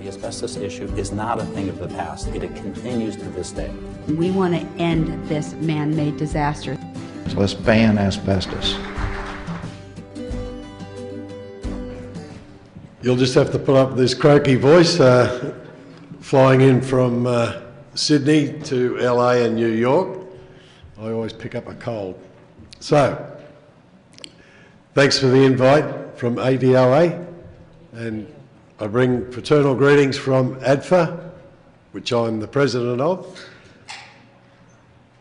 The asbestos issue is not a thing of the past. It continues to this day. We want to end this man-made disaster. So let's ban asbestos. You'll just have to put up this croaky voice, flying in from Sydney to LA and New York. I always pick up a cold. So, thanks for the invite from ADAO, and I bring fraternal greetings from ADFA, which I'm the president of.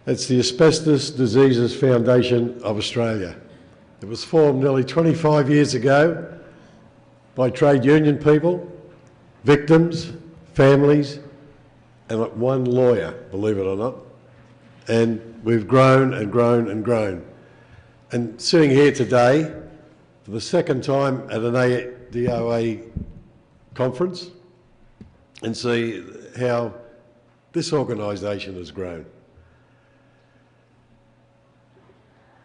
It's the Asbestos Diseases Foundation of Australia. It was formed nearly 25 years ago by trade union people, victims, families, and one lawyer, believe it or not. And we've grown and grown and grown. And sitting here today for the second time at an ADAO conference and see how this organisation has grown.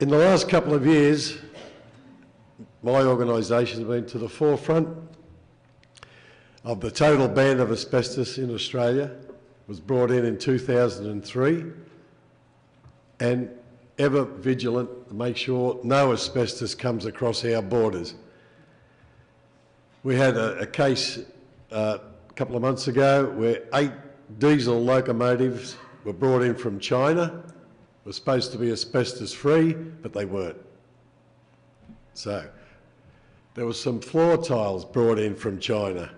In the last couple of years, my organisation has been to the forefront of the total ban of asbestos in Australia. It was brought in 2003, and ever vigilant to make sure no asbestos comes across our borders. We had a case a couple of months ago where 8 diesel locomotives were brought in from China, were supposed to be asbestos-free, but they weren't. So, there was some floor tiles brought in from China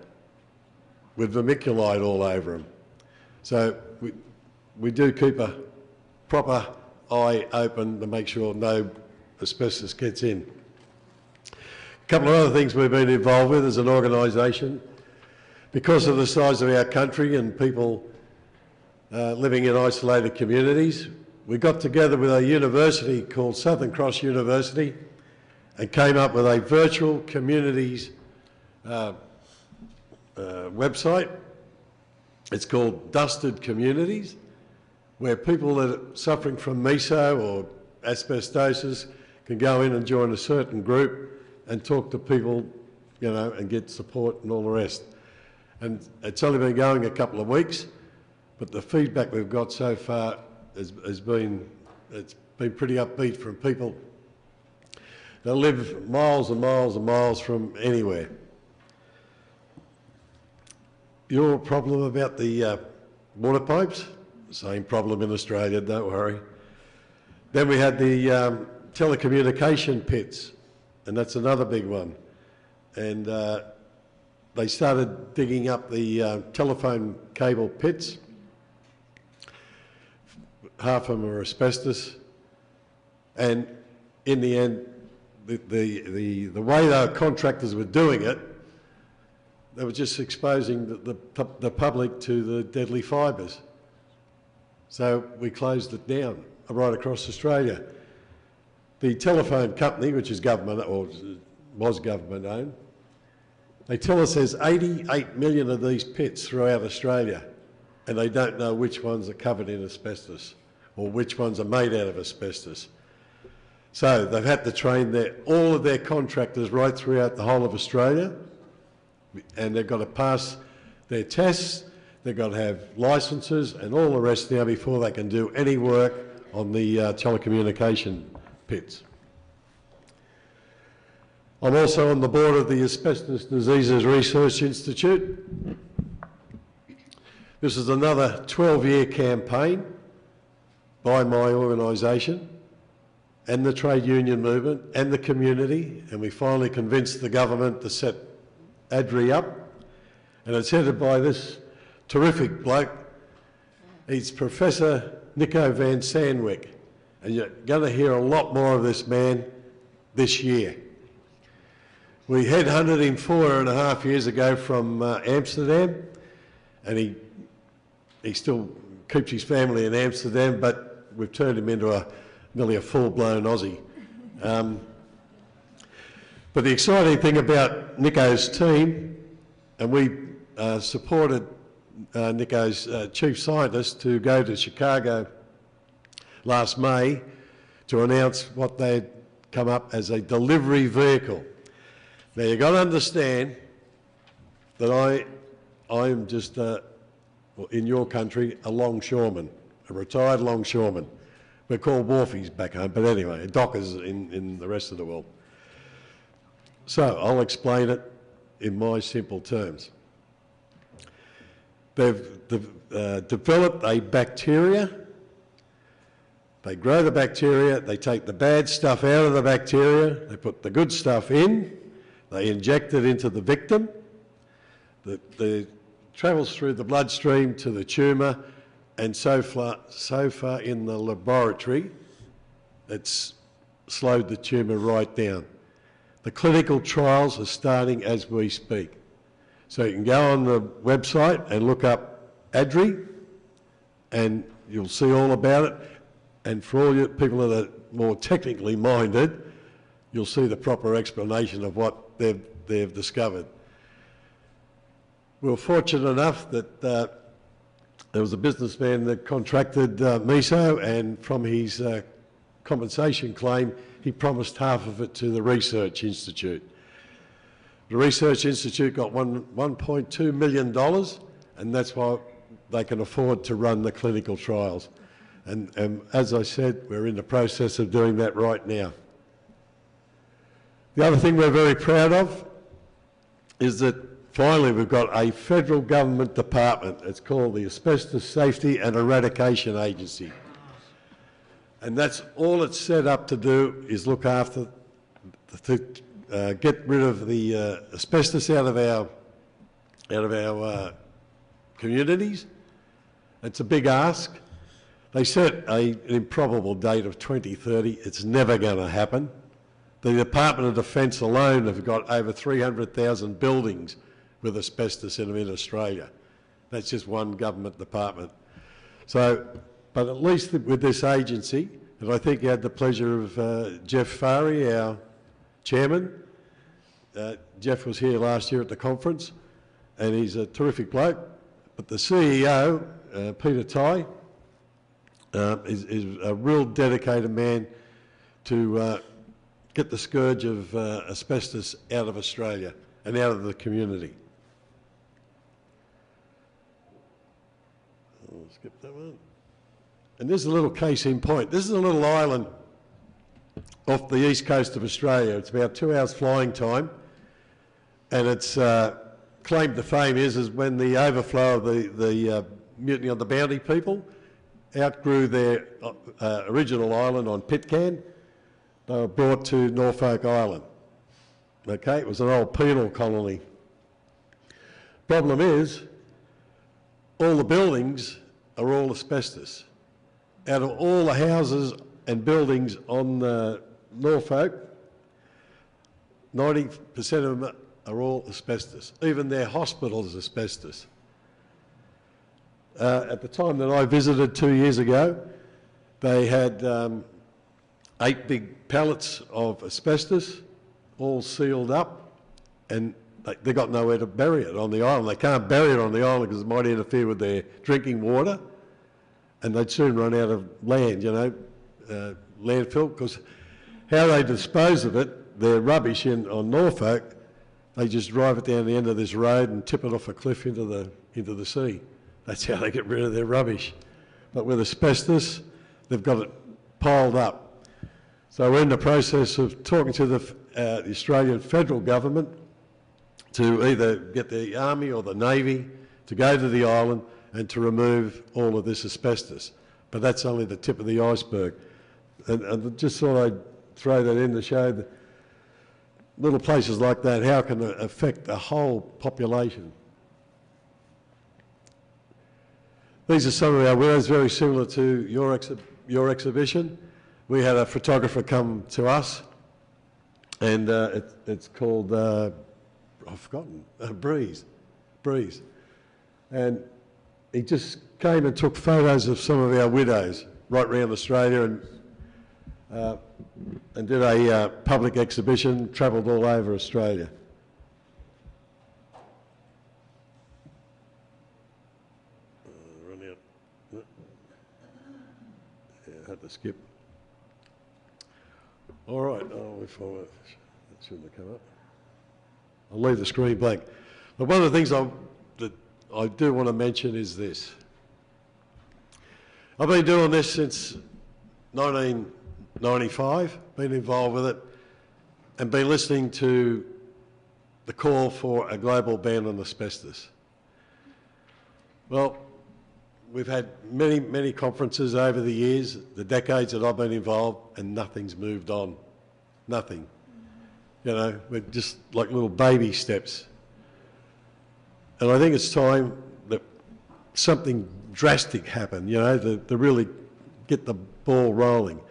with vermiculite all over them. So we do keep a proper eye open to make sure no asbestos gets in. A couple of other things we've been involved with as an organisation. Because of the size of our country and people living in isolated communities, we got together with a university called Southern Cross University and came up with a virtual communities website. It's called Dusted Communities, where people that are suffering from meso or asbestosis can go in and join a certain group and talk to people, you know, and get support and all the rest. And it's only been going a couple of weeks, but the feedback we've got so far has been pretty upbeat from people that live miles and miles and miles from anywhere. Your problem about the water pipes? Same problem in Australia, don't worry. Then we had the telecommunication pits, and that's another big one. And they started digging up the telephone cable pits. Half of them are asbestos, and in the end, the way the contractors were doing it, they were just exposing the public to the deadly fibres. So we closed it down right across Australia. The telephone company, which is government, or was government owned, they tell us there's 88 million of these pits throughout Australia, and they don't know which ones are covered in asbestos or which ones are made out of asbestos. So they've had to train all of their contractors right throughout the whole of Australia, and they've got to pass their tests, they've got to have licences and all the rest now before they can do any work on the telecommunication pits. I'm also on the board of the Asbestos Diseases Research Institute. This is another 12-year campaign by my organisation and the trade union movement and the community, and we finally convinced the government to set ADRI up, and it's headed by this terrific bloke. He's Professor Nico van Sandwyk, and you're going to hear a lot more of this man this year. We headhunted him 4.5 years ago from Amsterdam, and he still keeps his family in Amsterdam, but we've turned him into nearly a full-blown Aussie. But the exciting thing about Nico's team, and we supported Nico's chief scientist to go to Chicago last May to announce what they'd come up as a delivery vehicle. Now you've got to understand that I'm just, well, in your country, a longshoreman, a retired longshoreman. We're called wharfies back home, but anyway, dockers in the rest of the world. So I'll explain it in my simple terms. They've developed a bacteria. They grow the bacteria, they take the bad stuff out of the bacteria, they put the good stuff in, they inject it into the victim, it travels through the bloodstream to the tumour, and so far in the laboratory, it's slowed the tumour right down. The clinical trials are starting as we speak. So you can go on the website and look up ADRI, and you'll see all about it. And for all you people that are more technically minded, you'll see the proper explanation of what they've discovered. We were fortunate enough that there was a businessman that contracted Meso, and from his compensation claim, he promised half of it to the Research Institute. The Research Institute got $1.2 million, and that's why they can afford to run the clinical trials. And as I said, we're in the process of doing that right now. The other thing we're very proud of is that finally we've got a federal government department. It's called the Asbestos Safety and Eradication Agency. And that's all it's set up to do is look after, get rid of the asbestos out of our communities. It's a big ask. They set an improbable date of 2030. It's never going to happen. The Department of Defence alone have got over 300,000 buildings with asbestos in them in Australia. That's just one government department. So, but at least with this agency, and I think you had the pleasure of Jeff Farey, our chairman. Jeff was here last year at the conference, and he's a terrific bloke. But the CEO, Peter Ty, is a real dedicated man to get the scourge of asbestos out of Australia and out of the community. I'll skip that one. And this is a little case in point. This is a little island off the east coast of Australia. It's about 2 hours flying time, and its claim to fame is when the overflow of the mutiny on the Bounty people outgrew their original island on Pitcairn. They were brought to Norfolk Island. Okay, it was an old penal colony. Problem is, all the buildings are all asbestos. Out of all the houses and buildings on Norfolk, 90% of them are all asbestos. Even their hospital is asbestos. At the time that I visited 2 years ago, they had 8 big pallets of asbestos, all sealed up, and they got nowhere to bury it on the island. They can't bury it on the island because it might interfere with their drinking water, and they'd soon run out of land, you know, landfill, because how they dispose of it, their rubbish on Norfolk, they just drive it down the end of this road and tip it off a cliff into the sea. That's how they get rid of their rubbish. But with asbestos, they've got it piled up. So we're in the process of talking to the Australian federal government to either get the Army or the Navy to go to the island and to remove all of this asbestos. But that's only the tip of the iceberg. And I just thought I'd throw that in to show that little places like that, how can it affect the whole population. These are some of our widows, very similar to your exhibition. We had a photographer come to us, and it's called, I've forgotten, Breeze. And he just came and took photos of some of our widows right around Australia, and did a public exhibition, travelled all over Australia. To skip. All right, that shouldn't have come up. I'll leave the screen blank. But one of the things that I do want to mention is this. I've been doing this since 1995, been involved with it, and been listening to the call for a global ban on asbestos. Well, we've had many, many conferences over the years, the decades that I've been involved, and nothing's moved on. Nothing. You know, we're just like little baby steps. And I think it's time that something drastic happen, you know, to really get the ball rolling.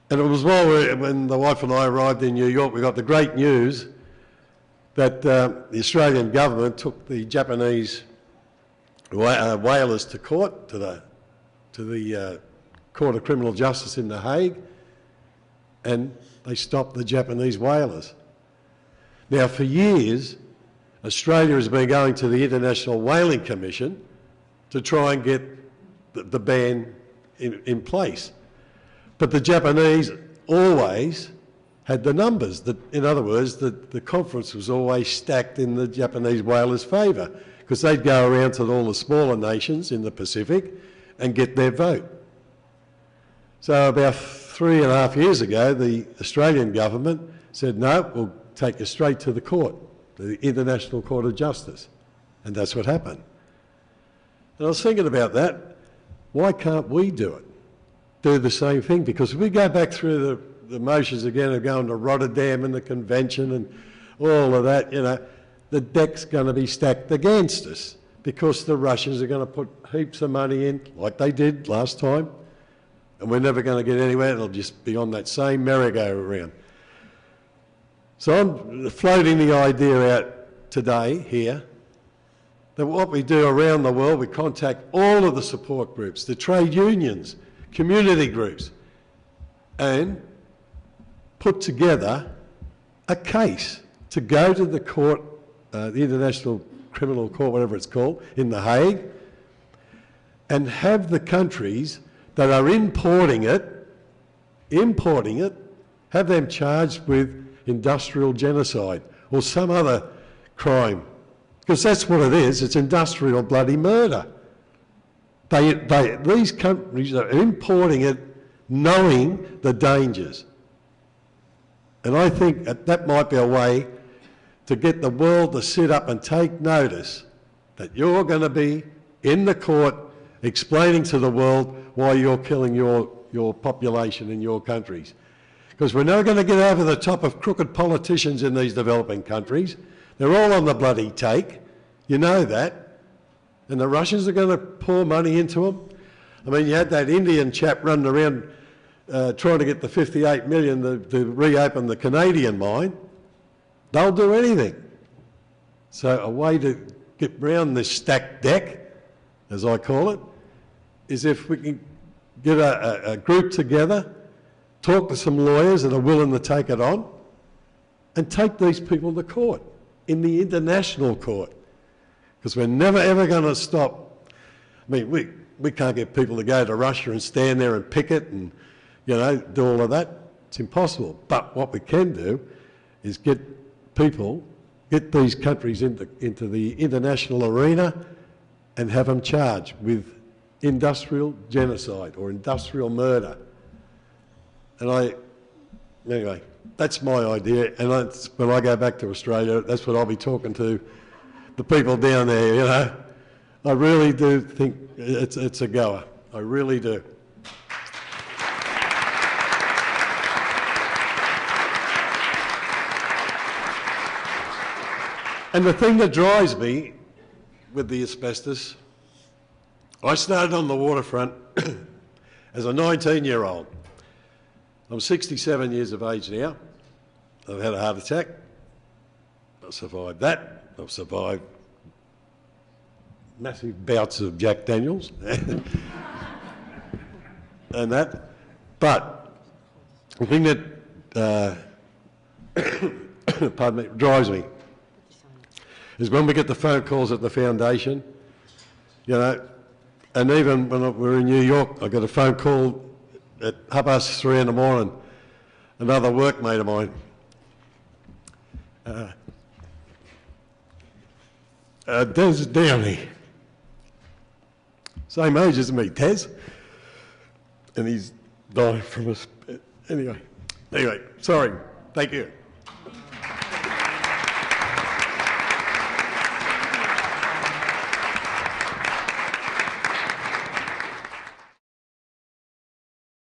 And it was when the wife and I arrived in New York, we got the great news that the Australian government took the Japanese whalers to court, to the Court of Criminal Justice in The Hague, and they stopped the Japanese whalers. Now, for years, Australia has been going to the International Whaling Commission to try and get the ban in place. But the Japanese always had the numbers. In other words, the conference was always stacked in the Japanese whalers' favour, because they'd go around to all the smaller nations in the Pacific and get their vote. So about 3.5 years ago, the Australian government said, no, we'll take you straight to the court, the International Court of Justice. And that's what happened. And I was thinking about that. Why can't we do it? Do the same thing? Because if we go back through the motions again of going to Rotterdam and the convention and all of that, you know, the deck's going to be stacked against us, because the Russians are going to put heaps of money in, like they did last time, and we're never going to get anywhere. It'll just be on that same merry-go-round. So I'm floating the idea out today here that what we do around the world, we contact all of the support groups, the trade unions, community groups, and put together a case to go to the court, the International Criminal Court, whatever it's called, in The Hague, and have the countries that are importing it, have them charged with industrial genocide or some other crime. Because that's what it is, it's industrial bloody murder. These countries are importing it knowing the dangers. And I think that might be a way to get the world to sit up and take notice that you're going to be in the court explaining to the world why you're killing your population in your countries. Because we're never going to get over the top of crooked politicians in these developing countries. They're all on the bloody take. You know that. And the Russians are going to pour money into them. I mean, you had that Indian chap running around trying to get the 58 million to reopen the Canadian mine. They'll do anything. So a way to get round this stacked deck, as I call it, is if we can get a group together, talk to some lawyers that are willing to take it on, and take these people to court, in the international court. Because we're never ever going to stop. I mean, we can't get people to go to Russia and stand there and picket and, you know, do all of that. It's impossible. But what we can do is get these countries into the international arena and have them charged with industrial genocide or industrial murder. And anyway, that's my idea. And when I go back to Australia, that's what I'll be talking to the people down there, you know. I really do think it's a goer. I really do. And the thing that drives me with the asbestos, I started on the waterfront as a 19-year-old. I'm 67 years of age now. I've had a heart attack. I survived that. I've survived massive bouts of Jack Daniels and that. But the thing that pardon me, drives me is when we get the phone calls at the foundation, you know, and even when we were in New York, I got a phone call at 3:30 in the morning, another workmate of mine. Des Downey. Same age as me, Tez. And he's dying from us. Anyway, sorry. Thank you.